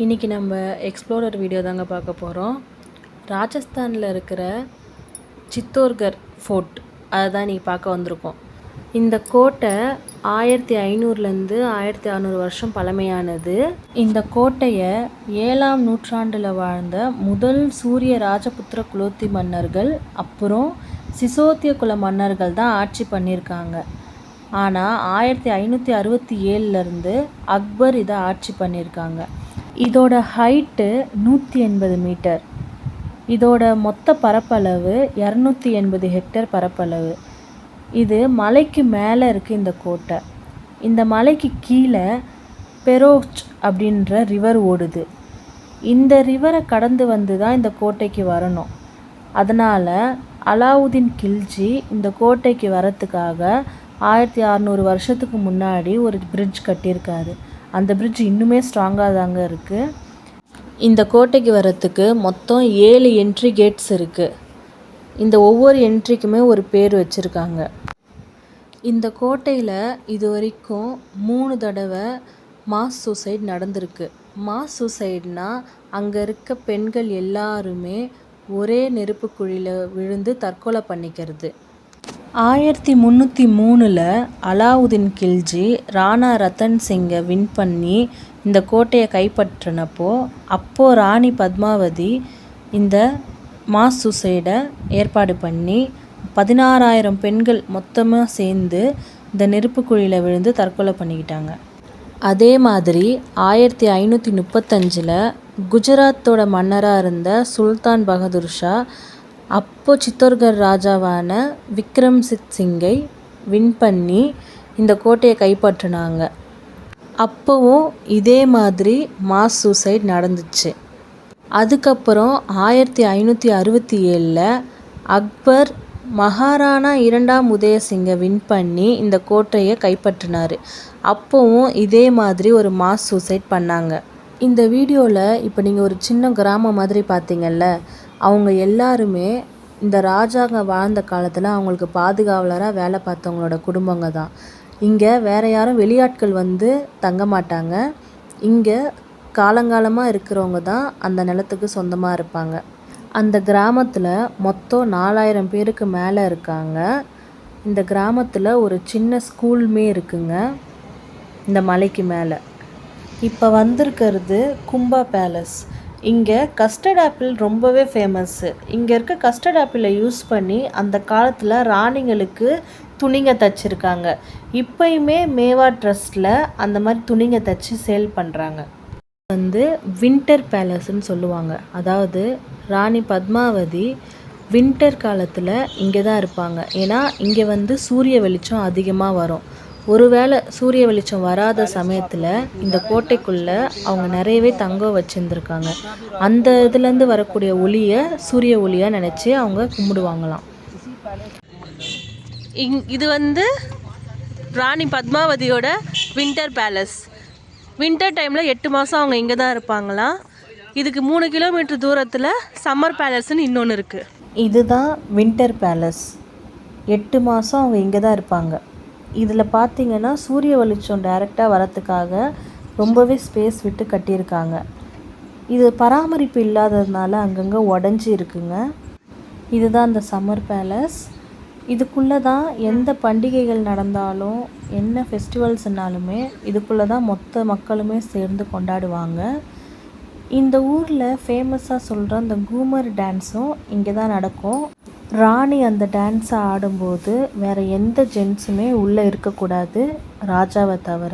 இன்றைக்கி நம்ம explorer video தாங்க பார்க்க போகிறோம். ராஜஸ்தானில் இருக்கிற சித்தோர்கர் ஃபோர்ட் அதை தான் இன்றைக்கி பார்க்க வந்திருக்கோம். இந்த கோட்டை 1500லேருந்து 1600 வருஷம் பழமையானது. இந்த கோட்டையை 7ஆம் நூற்றாண்டில் வாழ்ந்த முதல் சூரிய ராஜபுத்திர குலோத்தி மன்னர்கள் அப்புறம் சிசோத்திய குல மன்னர்கள் தான் ஆட்சி பண்ணியிருக்காங்க. ஆனால் 1567லேருந்து அக்பர் இதை ஆட்சி பண்ணியிருக்காங்க. இதோட ஹைட்டு 180 மீட்டர். இதோட மொத்த பரப்பளவு 280 ஹெக்டேர் பரப்பளவு. இது மலைக்கு மேலே இருக்குது இந்த கோட்டை. இந்த மலைக்கு கீழே பெரோச் அப்படின்ற ரிவர் ஓடுது. இந்த ரிவரை கடந்து வந்து தான் இந்த கோட்டைக்கு வரணும். அதனால் அலாவுதீன் கில்ஜி இந்த கோட்டைக்கு வரத்துக்காக 1600 வருஷத்துக்கு முன்னாடி ஒரு பிரிட்ஜ் கட்டியிருக்காரு. அந்த பிரிட்ஜ் இன்னுமே ஸ்ட்ராங்காக தாங்க இருக்குது. இந்த கோட்டைக்கு வரத்துக்கு மொத்தம் 7 என்ட்ரி கேட்ஸ் இருக்குது. இந்த ஒவ்வொரு என்ட்ரிக்குமே ஒரு பேர் வச்சுருக்காங்க. இந்த கோட்டையில் இது வரைக்கும் 3 தடவை மாஸ் சூசைட் நடந்திருக்கு. மாஸ் சூசைட்னால் அங்கே இருக்க பெண்கள் எல்லாருமே ஒரே நெருப்பு குழியில் விழுந்து தற்கொலை பண்ணிக்கிறது. 1303 அலாவுதீன் கில்ஜி ராணா ரத்தன் சிங்கை வின் பண்ணி இந்த கோட்டையை கைப்பற்றினப்போ அப்போது ராணி பத்மாவதி இந்த மாஸ் சூசைடை ஏற்பாடு பண்ணி 16,000 பெண்கள் மொத்தமாக சேர்ந்து இந்த நெருப்பு குழியில் விழுந்து தற்கொலை பண்ணிக்கிட்டாங்க. அதே மாதிரி 1535 குஜராத்தோட மன்னராக இருந்த சுல்தான் பகதூர் ஷா அப்போது சித்தோர்கர் ராஜாவான விக்ரம்சித் சிங்கை வின் பண்ணி இந்த கோட்டையை கைப்பற்றினாங்க. அப்போவும் இதே மாதிரி மாஸ் சூசைட் நடந்துச்சு. அதுக்கப்புறம் 1567 அக்பர் மகாராணா 2ஆம் உதய சிங்கை வின் பண்ணி இந்த கோட்டையை கைப்பற்றினார். அப்போவும் இதே மாதிரி ஒரு மாஸ் சூசைட் பண்ணாங்க. இந்த வீடியோவில் இப்போ நீங்கள் ஒரு சின்ன கிராமம் மாதிரி பார்த்தீங்கல்ல, அவங்க எல்லாருமே இந்த ராஜாங்க வாழ்ந்த காலத்தில் அவங்களுக்கு பாதுகாவலராக வேலை பார்த்தவங்களோட குடும்பங்க தான். இங்கே வேறு யாரும் வெளியாட்கள் வந்து தங்க மாட்டாங்க. இங்கே காலங்காலமாக இருக்கிறவங்க தான் அந்த நிலத்துக்கு சொந்தமாக இருப்பாங்க. அந்த கிராமத்தில் மொத்தம் 4000 பேருக்கு மேலே இருக்காங்க. இந்த கிராமத்தில் ஒரு சின்ன ஸ்கூலுமே இருக்குங்க இந்த மலைக்கு மேலே. இப்போ வந்திருக்கிறது கும்பா பேலஸ். இங்கே கஸ்டர்ட் ஆப்பிள் ரொம்பவே ஃபேமஸ்ஸு. இங்கே இருக்க கஸ்டர்ட் ஆப்பிளை யூஸ் பண்ணி அந்த காலத்தில் ராணிங்களுக்கு துணிங்க தைச்சிருக்காங்க. இப்போயுமே மேவா ட்ரஸ்ட்டில் அந்த மாதிரி துணிங்க தைச்சி சேல் பண்ணுறாங்க. வின்டர் பேலஸ்ன்னு சொல்லுவாங்க. அதாவது ராணி பத்மாவதி வின்டர் காலத்தில் இங்கே தான் இருப்பாங்க. ஏன்னா இங்கே சூரிய வெளிச்சம் அதிகமாக வரும். ஒருவேளை சூரிய வெளிச்சம் வராத சமயத்தில் இந்த கோட்டைக்குள்ளே அவங்க நிறையவே தங்க வச்சுருந்துருக்காங்க. அந்த இதுலேருந்து வரக்கூடிய ஒளியை சூரிய ஒளியாக நினச்சி அவங்க கும்பிடுவாங்களாம். இது ராணி பத்மாவதியோட வின்டர் பேலஸ். வின்டர் டைமில் 8 மாதம் அவங்க இங்கே தான் இருப்பாங்களாம். இதுக்கு 3 கிலோமீட்டர் தூரத்தில் சம்மர் பேலஸ்ன்னு இன்னொன்று இருக்குது. இதுதான் வின்டர் பேலஸ். 8 மாதம் அவங்க இங்கே தான் இருப்பாங்க. இதில் பார்த்திங்கன்னா சூரிய வெளிச்சம் டைரெக்டாக வரத்துக்காக ரொம்பவே ஸ்பேஸ் விட்டு கட்டியிருக்காங்க. இது பராமரிப்பு இல்லாததுனால அங்கங்கே உடஞ்சி இருக்குங்க. இதுதான் அந்த சம்மர் பேலஸ். இதுக்குள்ளே தான் எந்த பண்டிகைகள் நடந்தாலும் என்ன ஃபெஸ்டிவல்ஸ்னாலுமே இதுக்குள்ளே தான் மொத்த மக்களுமே சேர்ந்து கொண்டாடுவாங்க. இந்த ஊரில் ஃபேமஸாக சொல்கிற அந்த கூமர் டான்ஸும் இங்கே தான் நடக்கும். ராணி அந்த டான்ஸை ஆடும்போது வேறு எந்த ஜென்ஸுமே உள்ளே இருக்கக்கூடாது, ராஜாவை தவிர.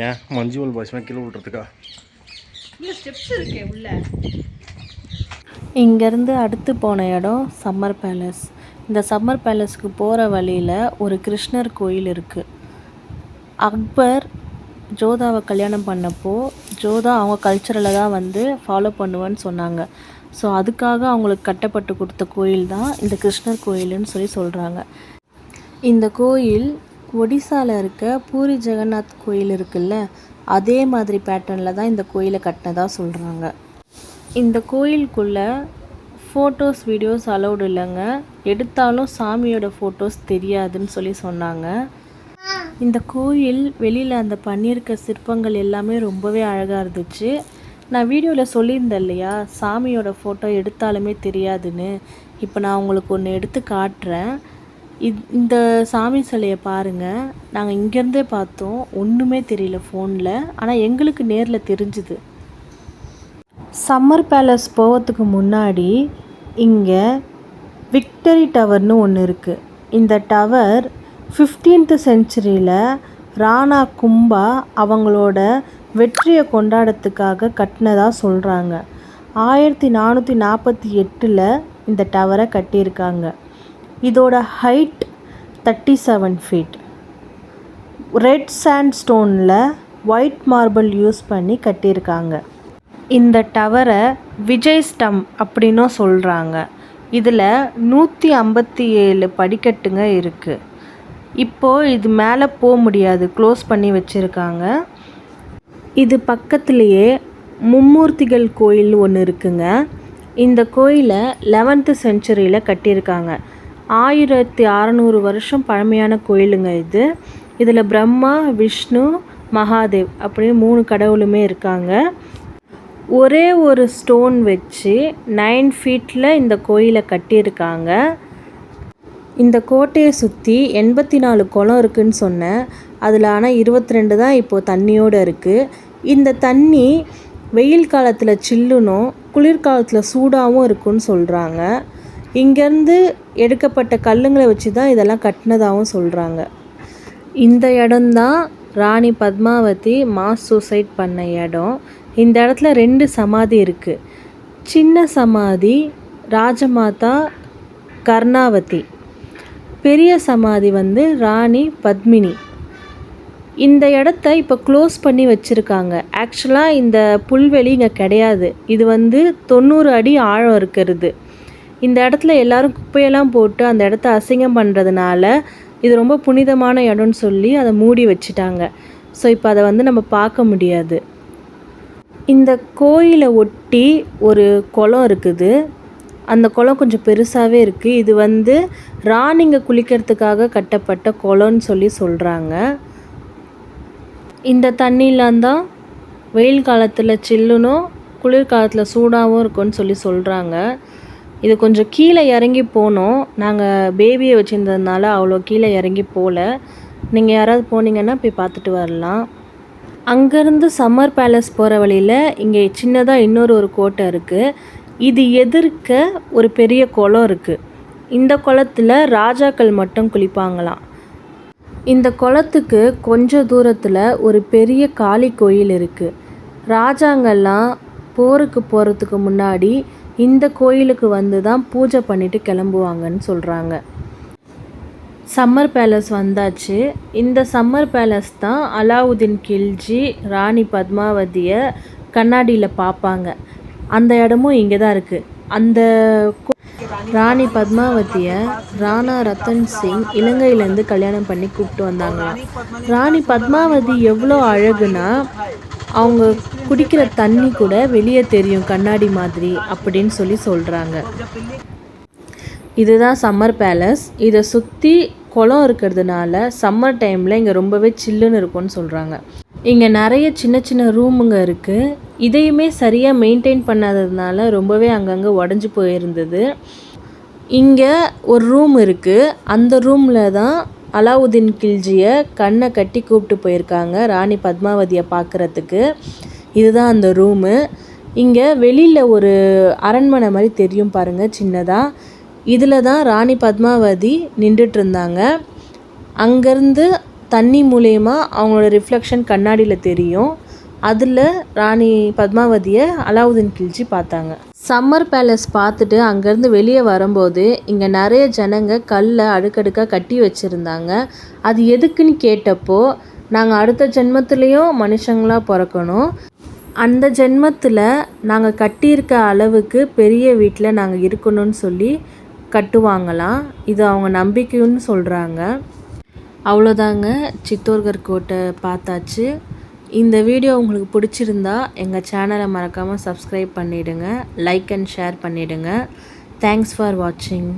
ஏன் மஞ்சுவல் பாய்ஸ்னா கீழே விட்டுறதுக்கா? ஸ்டெப்ஸ் இருக்கே உள்ள. இங்கேருந்து அடுத்து போன இடம் சம்மர் பேலஸ். இந்த சம்மர் பேலஸ்க்கு போகிற வழியில் ஒரு கிருஷ்ணர் கோயில் இருக்குது. அக்பர் ஜோதாவை கல்யாணம் பண்ணப்போ ஜோதா அவங்க கல்ச்சரில் தான் ஃபாலோ பண்ணுவேன்னு சொன்னாங்க. ஸோ அதுக்காக அவங்களுக்கு கட்டப்பட்டு கொடுத்த கோயில் தான் இந்த கிருஷ்ணர் கோயிலுன்னு சொல்கிறாங்க. இந்த கோயில் ஒடிசாவில் இருக்க பூரி ஜெகநாத் கோயில் இருக்குல்ல, அதே மாதிரி பேட்டர்னில் தான் இந்த கோயிலை கட்டினதாக சொல்கிறாங்க. இந்த கோயிலுக்குள்ளே ஃபோட்டோஸ் வீடியோஸ் அலௌடு இல்லைங்க. எடுத்தாலும் சாமியோட ஃபோட்டோஸ் தெரியாதுன்னு சொல்லி சொன்னாங்க. இந்த கோயில் வெளியில் அந்த பண்ணியிருக்க சிற்பங்கள் எல்லாமே ரொம்பவே அழகாக இருந்துச்சு. நான் வீடியோவில் சொல்லியிருந்தேன் இல்லையா, சாமியோட ஃபோட்டோ எடுத்தாலுமே தெரியாதுன்னு. இப்போ நான் உங்களுக்கு ஒன்று எடுத்து காட்டுறேன். இந்த சாமி சிலையை பாருங்கள். நாங்கள் இங்கேருந்தே பார்த்தோம், ஒன்றுமே தெரியல ஃபோனில். ஆனால் எங்களுக்கு நேரில் தெரிஞ்சுது. சம்மர் பேலஸ் போகிறதுக்கு முன்னாடி இங்கே விக்டரி டவர்னு ஒன்று இருக்குது. இந்த டவர் 15th செஞ்சுரியில் ராணா கும்பா அவங்களோட வெற்றியை கொண்டாடத்துக்காக கட்டினதாக சொல்கிறாங்க. 1448 இந்த டவரை கட்டியிருக்காங்க. இதோட ஹைட் 37 ஃபீட். ரெட் சாண்ட்ஸ்டோனில் ஒயிட் மார்பிள் யூஸ் பண்ணி கட்டியிருக்காங்க. இந்த டவரை விஜய் ஸ்டம் அப்படின்னும் சொல்கிறாங்க. இதில் 157 படிக்கட்டுங்க இருக்குது. இப்போது இது மேலே போக முடியாது, க்ளோஸ் பண்ணி வச்சுருக்காங்க. இது பக்கத்துலேயே மும்மூர்த்திகள் கோயில் ஒன்று இருக்குங்க. இந்த கோயிலை 11th செஞ்சுரியில் கட்டியிருக்காங்க. 1600 வருஷம் பழமையான கோயிலுங்க இது. இதில் பிரம்மா, விஷ்ணு, மகாதேவ் அப்படின்னு 3 கடவுளுமே இருக்காங்க. ஒரே ஒரு ஸ்டோன் வச்சு 9 ஃபீட்டில் இந்த கோயிலை கட்டியிருக்காங்க. இந்த கோட்டையை சுற்றி 84 குளம் இருக்குதுன்னு சொன்னேன். அதில் ஆனால் 22 தான் இப்போது தண்ணியோடு இருக்குது. இந்த தண்ணி வெயில் காலத்தில் சில்லுனும் குளிர்காலத்தில் சூடாகவும் இருக்குன்னு சொல்கிறாங்க. இங்கேருந்து எடுக்கப்பட்ட கல்லுங்களை வச்சு தான் இதெல்லாம் கட்டினதாகவும் சொல்கிறாங்க. இந்த இடம்தான் ராணி பத்மாவதி மாஸ் சூசைட் பண்ண இடம். இந்த இடத்துல 2 சமாதி இருக்குது. சின்ன சமாதி ராஜமாதா கர்ணாவதி, பெரிய சமாதி ராணி பத்மினி. இந்த இடத்த இப்போ க்ளோஸ் பண்ணி வச்சுருக்காங்க. ஆக்சுவலாக இந்த புல்வெளி இங்கே கிடையாது. இது 90 அடி ஆழம் இருக்கிறது. இந்த இடத்துல எல்லோரும் குப்பையெல்லாம் போட்டு அந்த இடத்த அசிங்கம் பண்ணுறதுனால இது ரொம்ப புனிதமான இடம்னு சொல்லி அதை மூடி வச்சுட்டாங்க. ஸோ இப்போ அதை நம்ம பார்க்க முடியாது. இந்த கோயிலை ஒட்டி ஒரு குளம் இருக்குது. அந்த குளம் கொஞ்சம் பெருசாகவே இருக்குது. இது ராணிங்க குளிக்கிறதுக்காக கட்டப்பட்ட குளம்னு சொல்லி சொல்கிறாங்க. இந்த தண்ணிலாம் தான் வெயில் காலத்தில் சில்லுனும் குளிர்காலத்தில் சூடாகவும் இருக்கும்னு சொல்லி சொல்கிறாங்க. இது கொஞ்சம் கீழே இறங்கி போனோம். நாங்கள் பேபியை வச்சுருந்ததுனால அவ்வளோ கீழே இறங்கி போகல. நீங்கள் யாராவது போனீங்கன்னா போய் பார்த்துட்டு வரலாம். அங்கேருந்து சம்மர் பேலஸ் போகிற வழியில் இங்கே சின்னதாக இன்னொரு கோட்டை இருக்குது. இது எதிர்க்க ஒரு பெரிய குளம் இருக்குது. இந்த குளத்தில் ராஜாக்கள் மட்டும் குளிப்பாங்களாம். இந்த குளத்துக்கு கொஞ்சம் தூரத்தில் ஒரு பெரிய காளி கோயில் இருக்குது. ராஜாங்கள்லாம் போருக்கு போகிறதுக்கு முன்னாடி இந்த கோயிலுக்கு தான் பூஜை பண்ணிவிட்டு கிளம்புவாங்கன்னு சொல்கிறாங்க. சம்மர் பேலஸ் வந்தாச்சு. இந்த சம்மர் பேலஸ் தான் அலாவுதீன் கில்ஜி ராணி பத்மாவதியை கண்ணாடியில் பார்ப்பாங்க. அந்த இடமும் இங்கே தான் இருக்குது. அந்த ராணி பத்மாவதியை ராணா ரத்தன் சிங் இலங்கையிலேருந்து கல்யாணம் பண்ணி கூப்பிட்டு வந்தாங்களாம். ராணி பத்மாவதி எவ்வளோ அழகுனா, அவங்க குடிக்கிற தண்ணி கூட வெளியே தெரியும் கண்ணாடி மாதிரி அப்படின்னு சொல்லி சொல்கிறாங்க. இதுதான் சம்மர் பேலஸ். இதை சுற்றி குளம் இருக்கிறதுனால சம்மர் டைமில் இங்கே ரொம்பவே சில்லுன்னு இருக்கும்னு சொல்கிறாங்க. இங்கே நிறைய சின்ன சின்ன ரூமுங்க இருக்குது. இதையுமே சரியாக மெயின்டைன் பண்ணாததுனால ரொம்பவே அங்கங்கே உடஞ்சி போயிருந்தது. இங்கே ஒரு ரூம் இருக்குது. அந்த ரூமில் தான் அலாவுதீன் கில்ஜியை கண்ணை கட்டி கூப்பிட்டு போயிருக்காங்க ராணி பத்மாவதியை பார்க்குறதுக்கு. இதுதான் அந்த ரூமு. இங்கே வெளியில் ஒரு அரண்மனை மாதிரி தெரியும் பாருங்கள், சின்னதாக. இதில் தான் ராணி பத்மாவதி நின்றுட்டு இருந்தாங்க. அங்கேருந்து தண்ணி மூலயமா அவங்களோட ரிஃப்ளெக்ஷன் கண்ணாடியில் தெரியும். அதில் ராணி பத்மாவதியை அலாவுதீன் கில்ஜி பார்த்தாங்க. சம்மர் பேலஸ் பார்த்துட்டு அங்கேருந்து வெளியே வரும்போது இங்கே நிறைய ஜனங்க கல்லை அடுக்கடுக்காக கட்டி வச்சுருந்தாங்க. அது எதுக்குன்னு கேட்டப்போ, நாங்கள் அடுத்த ஜென்மத்துலேயும் மனுஷங்களாக பிறக்கணும், அந்த ஜென்மத்தில் நாங்கள் கட்டியிருக்க அளவுக்கு பெரிய வீட்டில் நாங்கள் இருக்கணும்னு சொல்லி கட்டுவாங்களாம். இது அவங்க நம்பிக்கைன்னு சொல்கிறாங்க. அவ்வளோதாங்க, சித்தோர்கர் கோட்டை பார்த்தாச்சு. இந்த வீடியோ உங்களுக்கு பிடிச்சிருந்தா எங்கள் சேனலை மறக்காமல் சப்ஸ்கிரைப் பண்ணிவிடுங்க, லைக் அண்ட் ஷேர் பண்ணிவிடுங்க. தேங்க்ஸ் ஃபார் வாட்சிங்.